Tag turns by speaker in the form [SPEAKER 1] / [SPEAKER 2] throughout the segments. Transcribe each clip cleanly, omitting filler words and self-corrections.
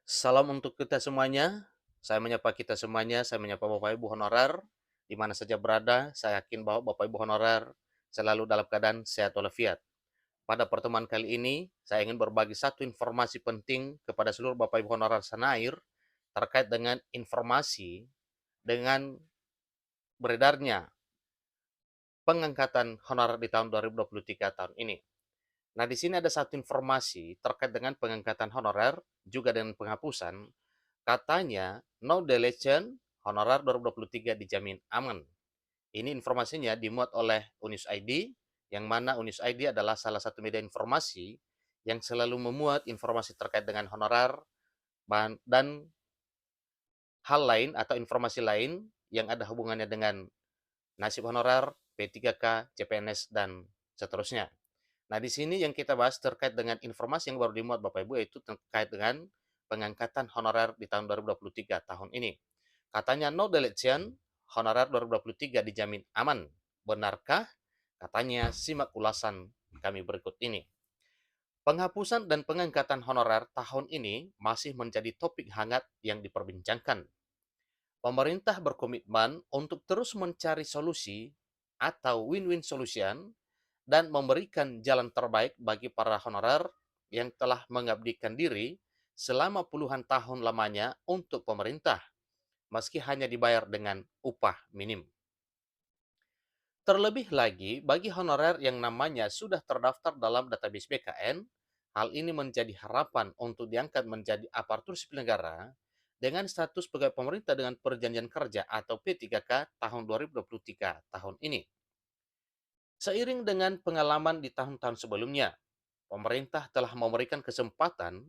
[SPEAKER 1] Salam untuk kita semuanya. Saya menyapa kita semuanya, saya menyapa Bapak Ibu honorer, di mana saja berada. Saya yakin bahwa Bapak Ibu honorer selalu dalam keadaan sehat walafiat. Pada pertemuan kali ini, saya ingin berbagi satu informasi penting kepada seluruh Bapak Ibu honorer Senair terkait dengan informasi dengan beredarnya pengangkatan honorer di tahun 2023 tahun ini. Nah, di sini ada satu informasi terkait dengan pengangkatan honorer juga dengan penghapusan. Katanya, no deletion, honorer 2023 dijamin aman. Ini informasinya dimuat oleh Unus ID, yang mana Unus ID adalah salah satu media informasi yang selalu memuat informasi terkait dengan honorer dan hal lain atau informasi lain yang ada hubungannya dengan nasib honorer, P3K, CPNS, dan seterusnya. Nah, di sini yang kita bahas terkait dengan informasi yang baru dimuat Bapak Ibu, yaitu terkait dengan pengangkatan honorer di tahun 2023 tahun ini. Katanya no deletion, honorer 2023 dijamin aman. Benarkah? Katanya simak ulasan kami berikut ini. Penghapusan dan pengangkatan honorer tahun ini masih menjadi topik hangat yang diperbincangkan. Pemerintah berkomitmen untuk terus mencari solusi atau win-win solution dan memberikan jalan terbaik bagi para honorer yang telah mengabdikan diri selama puluhan tahun lamanya untuk pemerintah, meski hanya dibayar dengan upah minim. Terlebih lagi, bagi honorer yang namanya sudah terdaftar dalam database BKN, hal ini menjadi harapan untuk diangkat menjadi aparatur sipil negara dengan status pegawai pemerintah dengan perjanjian kerja atau P3K tahun 2023 tahun ini. Seiring dengan pengalaman di tahun-tahun sebelumnya, pemerintah telah memberikan kesempatan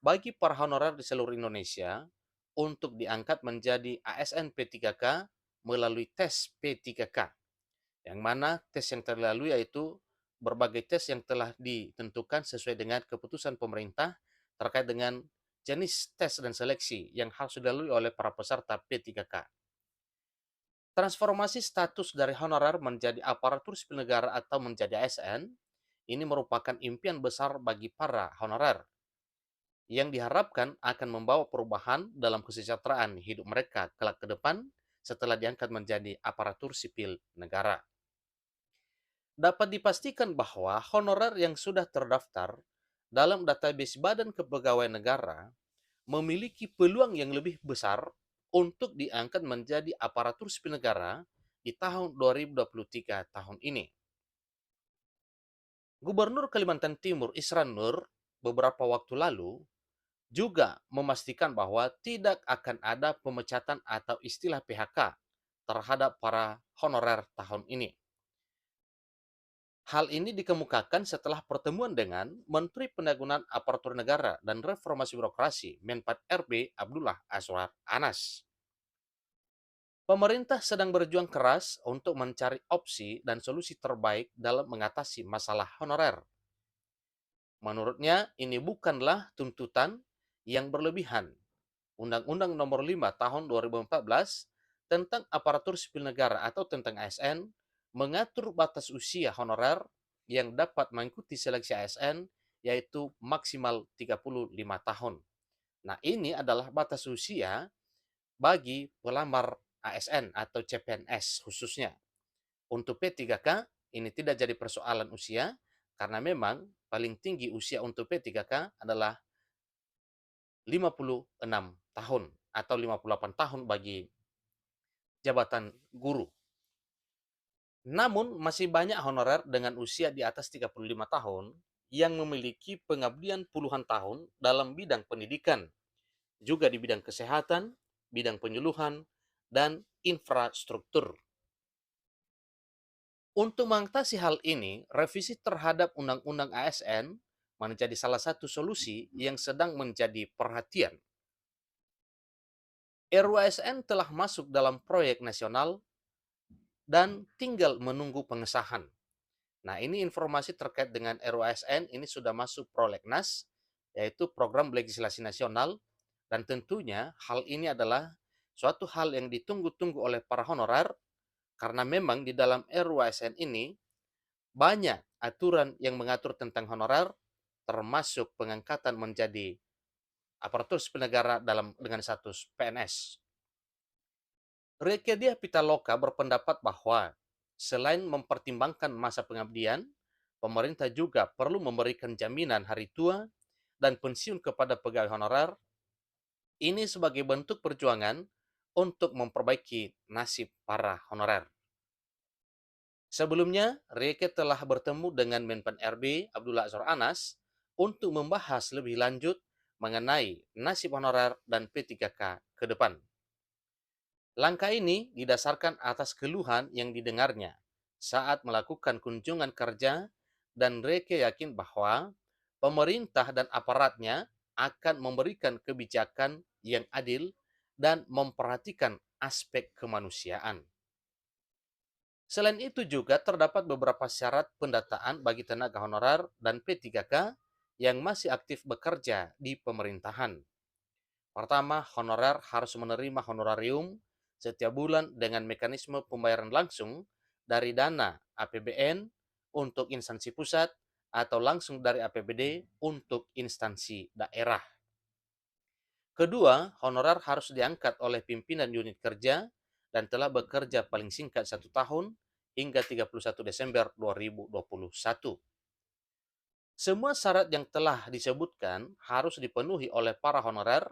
[SPEAKER 1] bagi para honorer di seluruh Indonesia untuk diangkat menjadi ASN P3K melalui tes P3K, yang mana tes yang terlalui yaitu berbagai tes yang telah ditentukan sesuai dengan keputusan pemerintah terkait dengan jenis tes dan seleksi yang harus dilalui oleh para peserta P3K. Transformasi status dari honorer menjadi aparatur sipil negara atau menjadi ASN ini merupakan impian besar bagi para honorer yang diharapkan akan membawa perubahan dalam kesejahteraan hidup mereka kelak ke depan setelah diangkat menjadi aparatur sipil negara. Dapat dipastikan bahwa honorer yang sudah terdaftar dalam database Badan Kepegawaian Negara memiliki peluang yang lebih besar untuk diangkat menjadi aparatur sipil negara di tahun 2023 tahun ini. Gubernur Kalimantan Timur Isran Nur beberapa waktu lalu juga memastikan bahwa tidak akan ada pemecatan atau istilah PHK terhadap para honorer tahun ini. Hal ini dikemukakan setelah pertemuan dengan Menteri Pendayagunaan Aparatur Negara dan Reformasi Birokrasi Menpan RB Abdullah Azwar Anas. Pemerintah sedang berjuang keras untuk mencari opsi dan solusi terbaik dalam mengatasi masalah honorer. Menurutnya, ini bukanlah tuntutan yang berlebihan. Undang-Undang Nomor 5 Tahun 2014 tentang Aparatur Sipil Negara atau tentang ASN mengatur batas usia honorer yang dapat mengikuti seleksi ASN yaitu maksimal 35 tahun. Nah, ini adalah batas usia bagi pelamar ASN atau CPNS khususnya. Untuk P3K ini tidak jadi persoalan usia karena memang paling tinggi usia untuk P3K adalah 56 tahun atau 58 tahun bagi jabatan guru. Namun masih banyak honorer dengan usia di atas 35 tahun yang memiliki pengabdian puluhan tahun dalam bidang pendidikan, juga di bidang kesehatan, bidang penyuluhan, dan infrastruktur. Untuk mengatasi hal ini, revisi terhadap Undang-Undang ASN menjadi salah satu solusi yang sedang menjadi perhatian. RUASN telah masuk dalam proyek nasional dan tinggal menunggu pengesahan. Nah, ini informasi terkait dengan RUASN ini sudah masuk prolegnas, yaitu program legislasi nasional, dan tentunya hal ini adalah suatu hal yang ditunggu-tunggu oleh para honorer, karena memang di dalam RUASN ini banyak aturan yang mengatur tentang honorer, termasuk pengangkatan menjadi aparatur sipil negara dengan status PNS. Rekedia Pitaloka berpendapat bahwa selain mempertimbangkan masa pengabdian, pemerintah juga perlu memberikan jaminan hari tua dan pensiun kepada pegawai honorer. Ini sebagai bentuk perjuangan untuk memperbaiki nasib para honorer. Sebelumnya, Reke telah bertemu dengan Menpan RB Abdullah Azwar Anas untuk membahas lebih lanjut mengenai nasib honorer dan P3K ke depan. Langkah ini didasarkan atas keluhan yang didengarnya saat melakukan kunjungan kerja, dan Reke yakin bahwa pemerintah dan aparatnya akan memberikan kebijakan yang adil dan memperhatikan aspek kemanusiaan. Selain itu juga terdapat beberapa syarat pendataan bagi tenaga honorer dan P3K yang masih aktif bekerja di pemerintahan. Pertama, honorer harus menerima honorarium setiap bulan dengan mekanisme pembayaran langsung dari dana APBN untuk instansi pusat atau langsung dari APBD untuk instansi daerah. Kedua, honorer harus diangkat oleh pimpinan unit kerja dan telah bekerja paling singkat 1 tahun hingga 31 Desember 2021. Semua syarat yang telah disebutkan harus dipenuhi oleh para honorer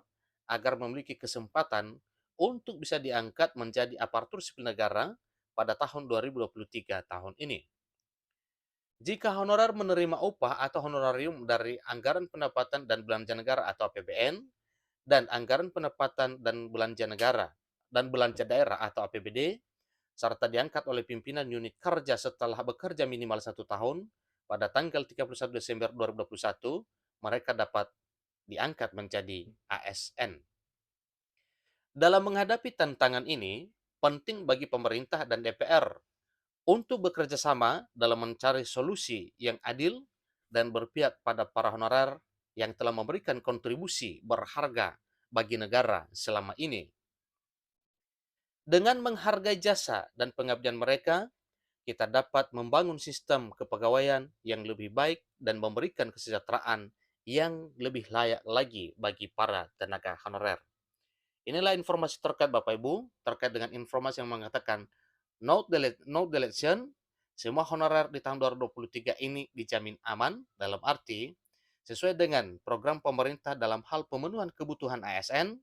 [SPEAKER 1] agar memiliki kesempatan untuk bisa diangkat menjadi aparatur sipil negara pada tahun 2023 tahun ini. Jika honorer menerima upah atau honorarium dari anggaran pendapatan dan belanja negara atau APBN, dan anggaran pendapatan dan belanja negara dan belanja daerah atau APBD, serta diangkat oleh pimpinan unit kerja setelah bekerja minimal 1 tahun, pada tanggal 31 Desember 2021, mereka dapat diangkat menjadi ASN. Dalam menghadapi tantangan ini, penting bagi pemerintah dan DPR untuk bekerja sama dalam mencari solusi yang adil dan berpihak pada para honorer yang telah memberikan kontribusi berharga bagi negara selama ini. Dengan menghargai jasa dan pengabdian mereka, kita dapat membangun sistem kepegawaian yang lebih baik dan memberikan kesejahteraan yang lebih layak lagi bagi para tenaga honorer. Inilah informasi terkait Bapak Ibu, terkait dengan informasi yang mengatakan no deletion, semua honorer di tahun 2023 ini dijamin aman, dalam arti sesuai dengan program pemerintah dalam hal pemenuhan kebutuhan ASN,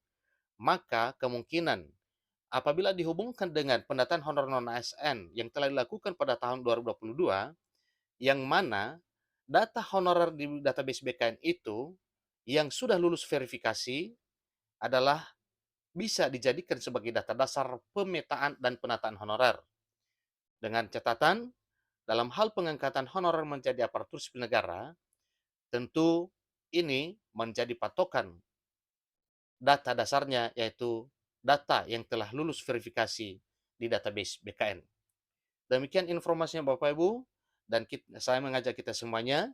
[SPEAKER 1] maka kemungkinan apabila dihubungkan dengan pendataan honorer non-ASN yang telah dilakukan pada tahun 2022, yang mana data honorer di database BKN itu yang sudah lulus verifikasi adalah bisa dijadikan sebagai data dasar pemetaan dan penataan honorer. Dengan catatan, dalam hal pengangkatan honorer menjadi aparatur sipil negara, tentu ini menjadi patokan data dasarnya, yaitu data yang telah lulus verifikasi di database BKN. Demikian informasinya Bapak Ibu, dan saya mengajak kita semuanya,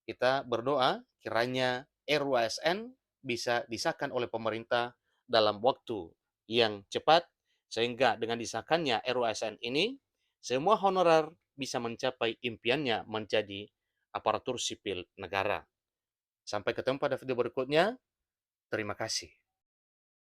[SPEAKER 1] kita berdoa kiranya RUASN bisa disahkan oleh pemerintah dalam waktu yang cepat, sehingga dengan disahkannya RUASN ini, semua honorer bisa mencapai impiannya menjadi aparatur sipil negara. Sampai ketemu pada video berikutnya. Terima kasih.